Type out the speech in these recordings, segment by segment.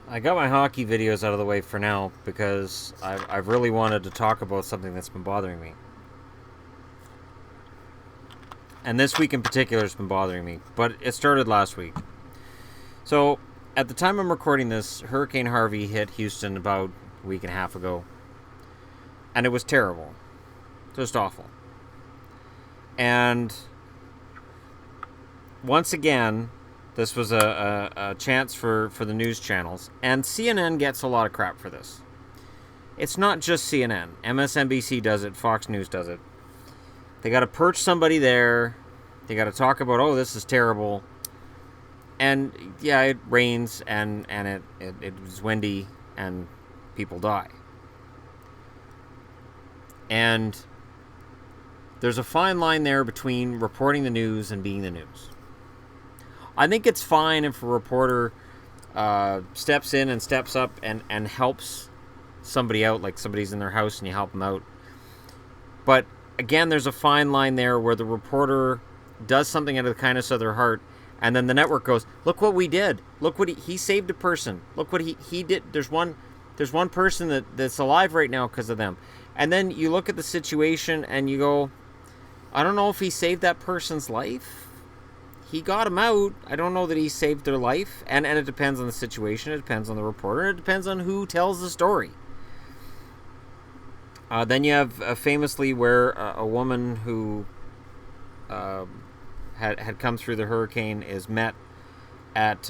I got my hockey videos out of the way for now because I've really wanted to talk about something that's been bothering me. And this week in particular has been bothering me, but it started last week. So, at the time I'm recording this, Hurricane Harvey hit Houston about a week and a half ago. And it was terrible. Just awful. And once again, this was a chance for the news channels. And CNN gets a lot of crap for this. It's not just CNN. MSNBC does it. Fox News does it. They got to perch somebody there. They got to talk about, oh, this is terrible. And yeah, it rains and it was windy and people die. And there's a fine line there between reporting the news and being the news. I think it's fine if a reporter steps in and steps up and helps somebody out, like somebody's in their house and you help them out. But again, there's a fine line there where the reporter does something out of the kindness of their heart, and then the network goes, look what we did. Look what he saved a person. Look what he did. There's one person that's alive right now because of them. And then you look at the situation and you go, I don't know if he saved that person's life. He got him out. I don't know that he saved their life. And it depends on the situation. It depends on the reporter. And it depends on who tells the story. Then you have famously where a woman who had come through the hurricane is met at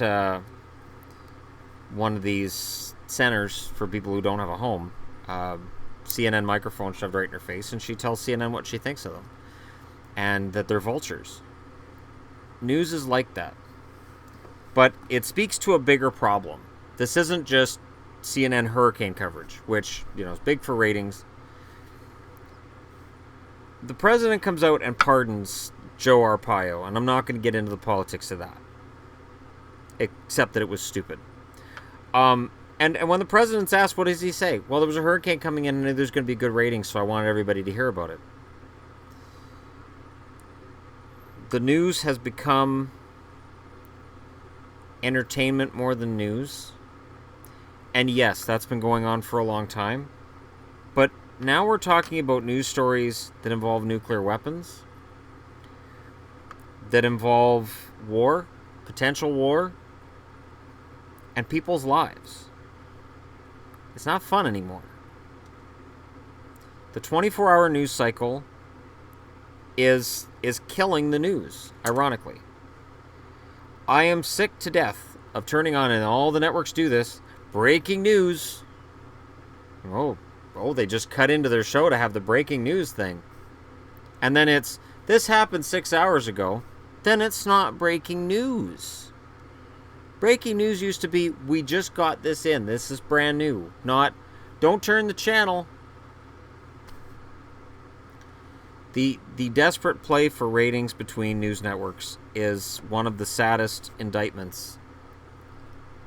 one of these centers for people who don't have a home. CNN microphone shoved right in her face, and she tells CNN what she thinks of them. And that they're vultures. News is like that. But it speaks to a bigger problem. This isn't just CNN hurricane coverage, which, is big for ratings. The president comes out and pardons Joe Arpaio, and I'm not going to get into the politics of that. Except that it was stupid. And when the president's asked, what does he say? Well, there was a hurricane coming in and there's going to be good ratings, so I wanted everybody to hear about it. The news has become entertainment more than news. And yes, that's been going on for a long time. But now we're talking about news stories that involve nuclear weapons, that involve war, potential war, and people's lives. It's not fun anymore. The 24-hour news cycle is killing the news, ironically. I am sick to death of turning on, and all the networks do this, breaking news. Oh, they just cut into their show to have the breaking news thing. And then it's, this happened 6 hours ago. Then it's not breaking news. Breaking news used to be, we just got this in. This is brand new. Not, don't turn the channel. The desperate play for ratings between news networks is one of the saddest indictments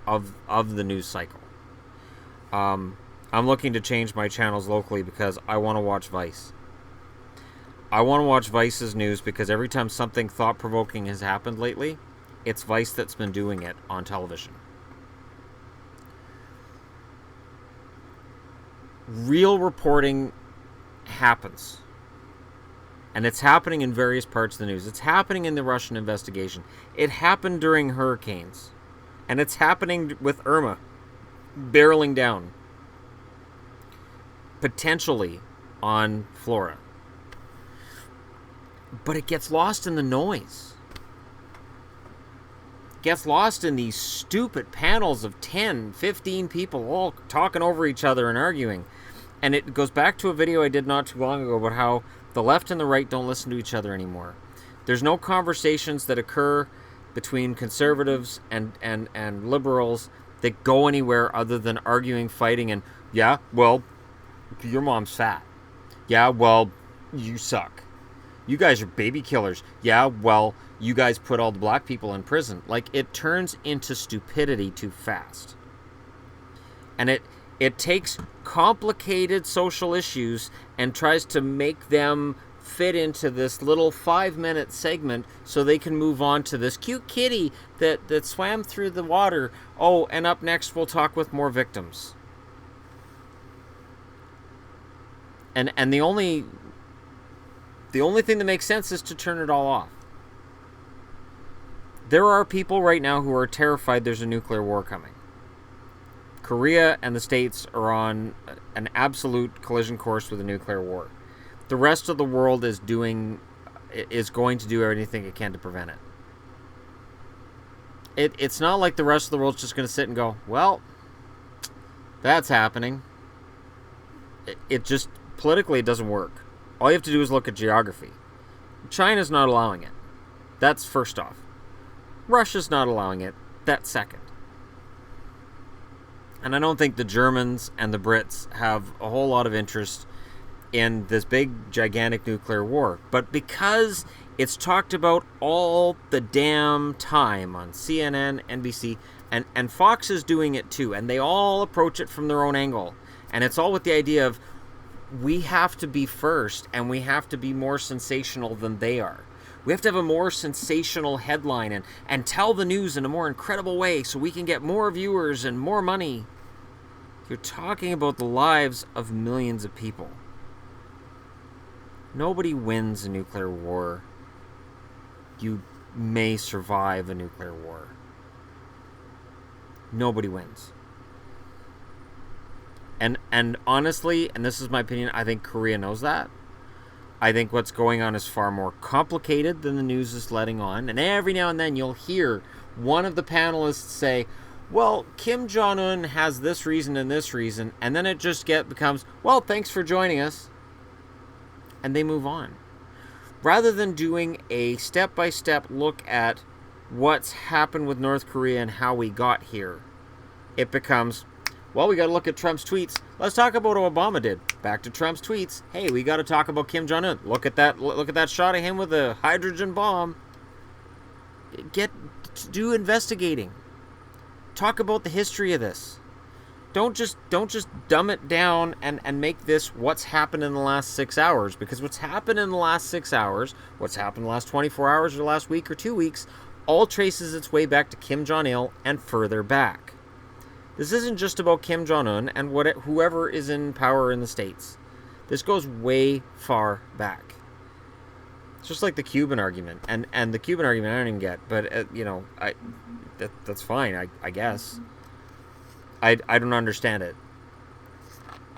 of the news cycle. I'm looking to change my channels locally because I want to watch Vice. I want to watch Vice's news because every time something thought-provoking has happened lately, it's Vice that's been doing it on television. Real reporting happens. And it's happening in various parts of the news. It's happening in the Russian investigation. It happened during hurricanes. And it's happening with Irma barreling down. Potentially on Florida. But it gets lost in the noise. Gets lost in these stupid panels of 10, 15 people all talking over each other and arguing. And it goes back to a video I did not too long ago about how the left and the right don't listen to each other anymore. There's no conversations that occur between conservatives and liberals that go anywhere other than arguing, fighting, and, yeah, well, your mom's fat. Yeah, well, you suck. You guys are baby killers. Yeah, well, you guys put all the black people in prison. Like, it turns into stupidity too fast. And it takes complicated social issues and tries to make them fit into this little 5-minute segment so they can move on to this cute kitty that swam through the water. Oh, and up next we'll talk with more victims. And the only thing that makes sense is to turn it all off. There are people right now who are terrified there's a nuclear war coming. Korea and the States are on an absolute collision course with a nuclear war. The rest of the world is going to do everything it can to prevent it. It's not like the rest of the world's just going to sit and go, well, that's happening. It just, politically, it doesn't work. All you have to do is look at geography. China's not allowing it. That's first off. Russia's not allowing it. That's second. And I don't think the Germans and the Brits have a whole lot of interest in this big, gigantic nuclear war. But because it's talked about all the damn time on CNN, NBC, and Fox is doing it too, and they all approach it from their own angle. And it's all with the idea of, we have to be first, and we have to be more sensational than they are. We have to have a more sensational headline and tell the news in a more incredible way so we can get more viewers and more money. You're talking about the lives of millions of people. Nobody wins a nuclear war. You may survive a nuclear war. Nobody wins. And honestly, and this is my opinion, I think Korea knows that. I think what's going on is far more complicated than the news is letting on. And every now and then you'll hear one of the panelists say, well, Kim Jong-un has this reason and this reason. And then it just becomes, well, thanks for joining us. And they move on. Rather than doing a step-by-step look at what's happened with North Korea and how we got here, it becomes, well, we got to look at Trump's tweets. Let's talk about what Obama did. Back to Trump's tweets. Hey, we got to talk about Kim Jong-un. Look at that shot of him with a hydrogen bomb. Do investigating. Talk about the history of this. Don't just dumb it down and make this what's happened in the last 6 hours. Because what's happened in the last 6 hours, what's happened in the last 24 hours or the last week or 2 weeks, all traces its way back to Kim Jong-il and further back. This isn't just about Kim Jong-un and whoever is in power in the States. This goes way far back. It's just like the Cuban argument. And the Cuban argument I don't even get. But, that's fine, I guess. I don't understand it.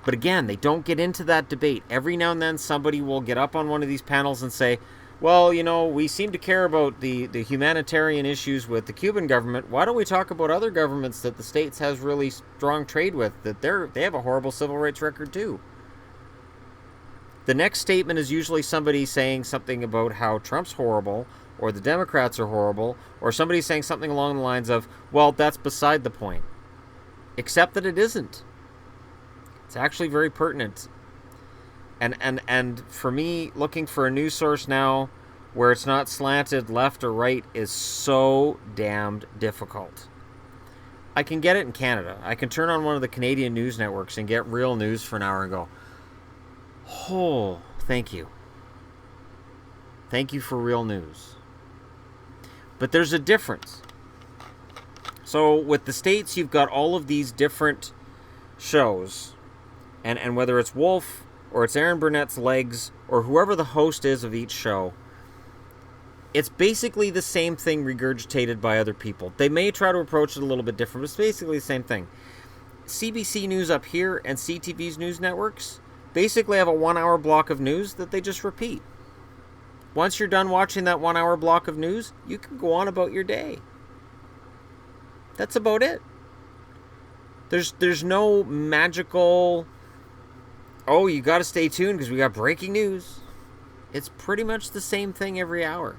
But again, they don't get into that debate. Every now and then somebody will get up on one of these panels and say, well, we seem to care about the humanitarian issues with the Cuban government. Why don't we talk about other governments that the States has really strong trade with, that they have a horrible civil rights record too? The next statement is usually somebody saying something about how Trump's horrible, or the Democrats are horrible, or somebody saying something along the lines of, well, that's beside the point. Except that it isn't. It's actually very pertinent. And for me, looking for a news source now where it's not slanted left or right is so damned difficult. I can get it in Canada. I can turn on one of the Canadian news networks and get real news for an hour and go, oh, thank you. Thank you for real news. But there's a difference. So with the States, you've got all of these different shows. And whether it's Wolf, or it's Aaron Burnett's Legs, or whoever the host is of each show, it's basically the same thing regurgitated by other people. They may try to approach it a little bit different, but it's basically the same thing. CBC News up here and CTV's news networks basically have a 1-hour block of news that they just repeat. Once you're done watching that 1-hour block of news, you can go on about your day. That's about it. There's no magical, oh, you got to stay tuned because we got breaking news. It's pretty much the same thing every hour.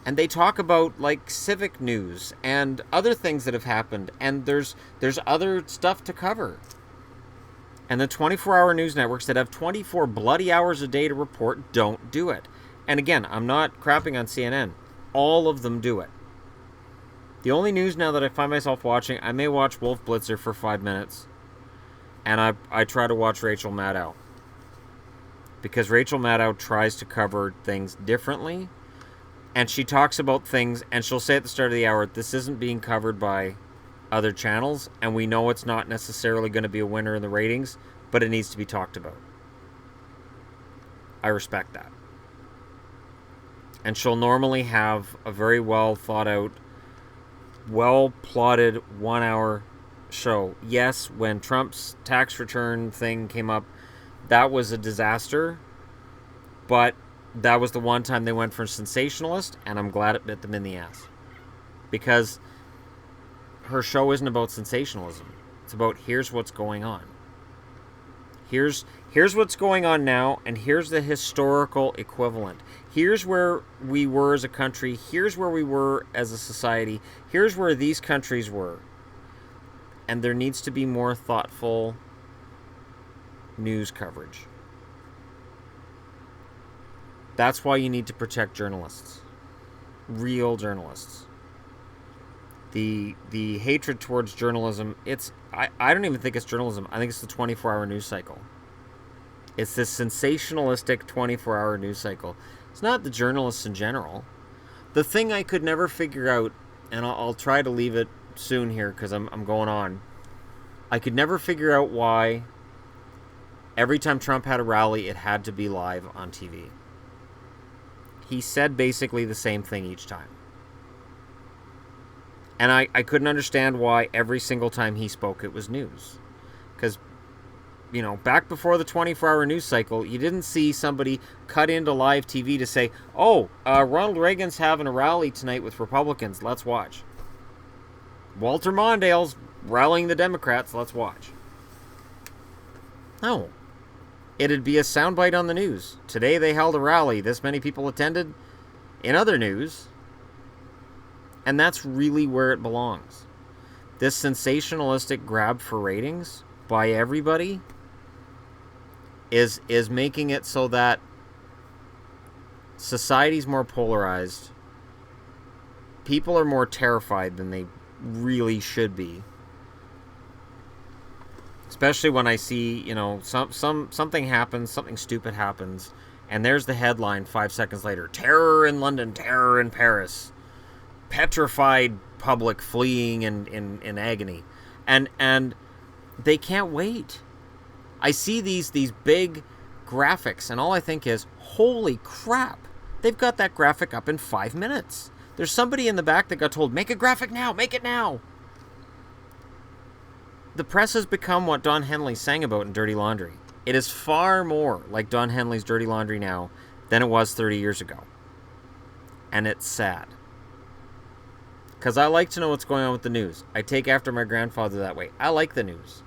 And they talk about like civic news and other things that have happened, and there's other stuff to cover. And the 24-hour news networks that have 24 bloody hours a day to report don't do it. And again, I'm not crapping on CNN. All of them do it. The only news now that I find myself watching, I may watch Wolf Blitzer for 5 minutes. And I try to watch Rachel Maddow. because Rachel Maddow tries to cover things differently, and she talks about things, and she'll say at the start of the hour, this isn't being covered by other channels, and we know it's not necessarily going to be a winner in the ratings, but it needs to be talked about. I respect that. And she'll normally have a very well thought out, well plotted 1 hour show. Yes, when Trump's tax return thing came up, that was a disaster, but that was the one time they went for sensationalist, and I'm glad it bit them in the ass. Because her show isn't about sensationalism. It's about here's what's going on. Here's what's going on now, and here's the historical equivalent. Here's where we were as a country. Here's where we were as a society. Here's where these countries were. And there needs to be more thoughtful news coverage. That's why you need to protect journalists. Real journalists. The hatred towards journalism, I don't even think it's journalism. I think it's the 24-hour news cycle. It's this sensationalistic 24-hour news cycle. It's not the journalists in general. The thing I could never figure out, and I'll try to leave it soon here because I'm going on. I could never figure out why every time Trump had a rally, it had to be live on TV. He said basically the same thing each time. And I couldn't understand why every single time he spoke it was news. Because, back before the 24-hour news cycle, you didn't see somebody cut into live TV to say, Ronald Reagan's having a rally tonight with Republicans, let's watch. Walter Mondale's rallying the Democrats, let's watch. No. It'd be a soundbite on the news. Today they held a rally, this many people attended. In other news... And that's really where it belongs. This sensationalistic grab for ratings by everybody is making it so that society's more polarized. People are more terrified than they really should be. Especially when I see, something happens, something stupid happens, and there's the headline 5 seconds later. Terror in London, terror in Paris. Petrified public fleeing in agony, and they can't wait. I see these big graphics, and all I think is, holy crap, they've got that graphic up in 5 minutes. There's somebody in the back that got told, make a graphic now, make it now. The press has become what Don Henley sang about in Dirty Laundry. It is far more like Don Henley's Dirty Laundry now than it was 30 years ago, and it's sad. Because I like to know what's going on with the news. I take after my grandfather that way. I like the news.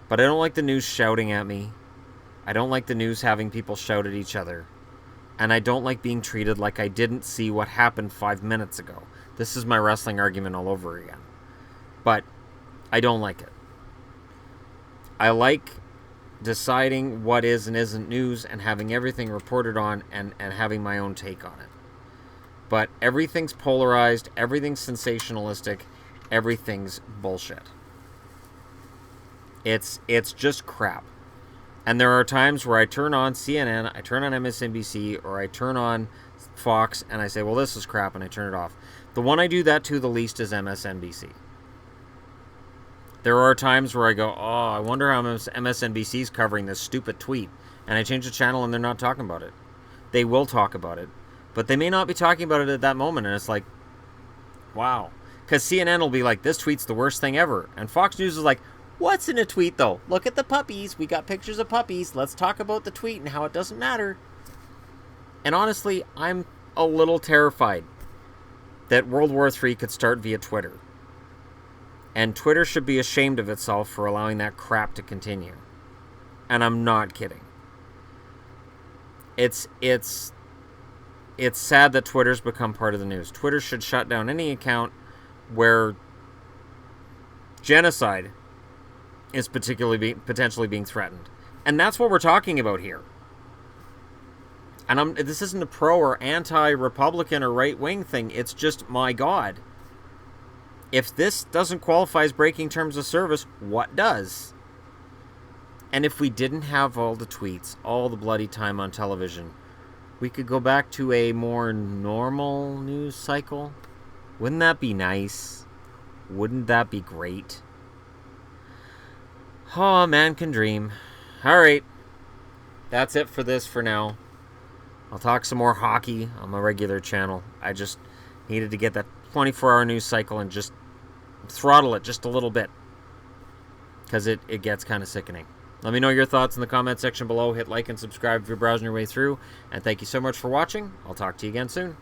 But I don't like the news shouting at me. I don't like the news having people shout at each other. And I don't like being treated like I didn't see what happened 5 minutes ago. This is my wrestling argument all over again. But I don't like it. I like deciding what is and isn't news and having everything reported on and having my own take on it. But everything's polarized, everything's sensationalistic, everything's bullshit. It's just crap. And there are times where I turn on CNN, I turn on MSNBC, or I turn on Fox, and I say, well, this is crap, and I turn it off. The one I do that to the least is MSNBC. There are times where I go, I wonder how MSNBC's covering this stupid tweet. And I change the channel and they're not talking about it. They will talk about it. But they may not be talking about it at that moment, and it's like, wow. Because CNN will be like, this tweet's the worst thing ever. And Fox News is like, what's in a tweet, though? Look at the puppies. We got pictures of puppies. Let's talk about the tweet and how it doesn't matter. And honestly, I'm a little terrified that World War III could start via Twitter. And Twitter should be ashamed of itself for allowing that crap to continue. And I'm not kidding. It's sad that Twitter's become part of the news. Twitter should shut down any account where genocide is potentially being threatened. And that's what we're talking about here. And this isn't a pro or anti-Republican or right-wing thing. It's just, my God. If this doesn't qualify as breaking terms of service, what does? And if we didn't have all the tweets, all the bloody time on television, we could go back to a more normal news cycle. Wouldn't that be nice? Wouldn't that be great? Oh, man can dream. All right. That's it for this for now. I'll talk some more hockey on my regular channel. I just needed to get that 24-hour news cycle and just throttle it just a little bit, because it gets kind of sickening. Let me know your thoughts in the comment section below. Hit like and subscribe if you're browsing your way through. And thank you so much for watching. I'll talk to you again soon.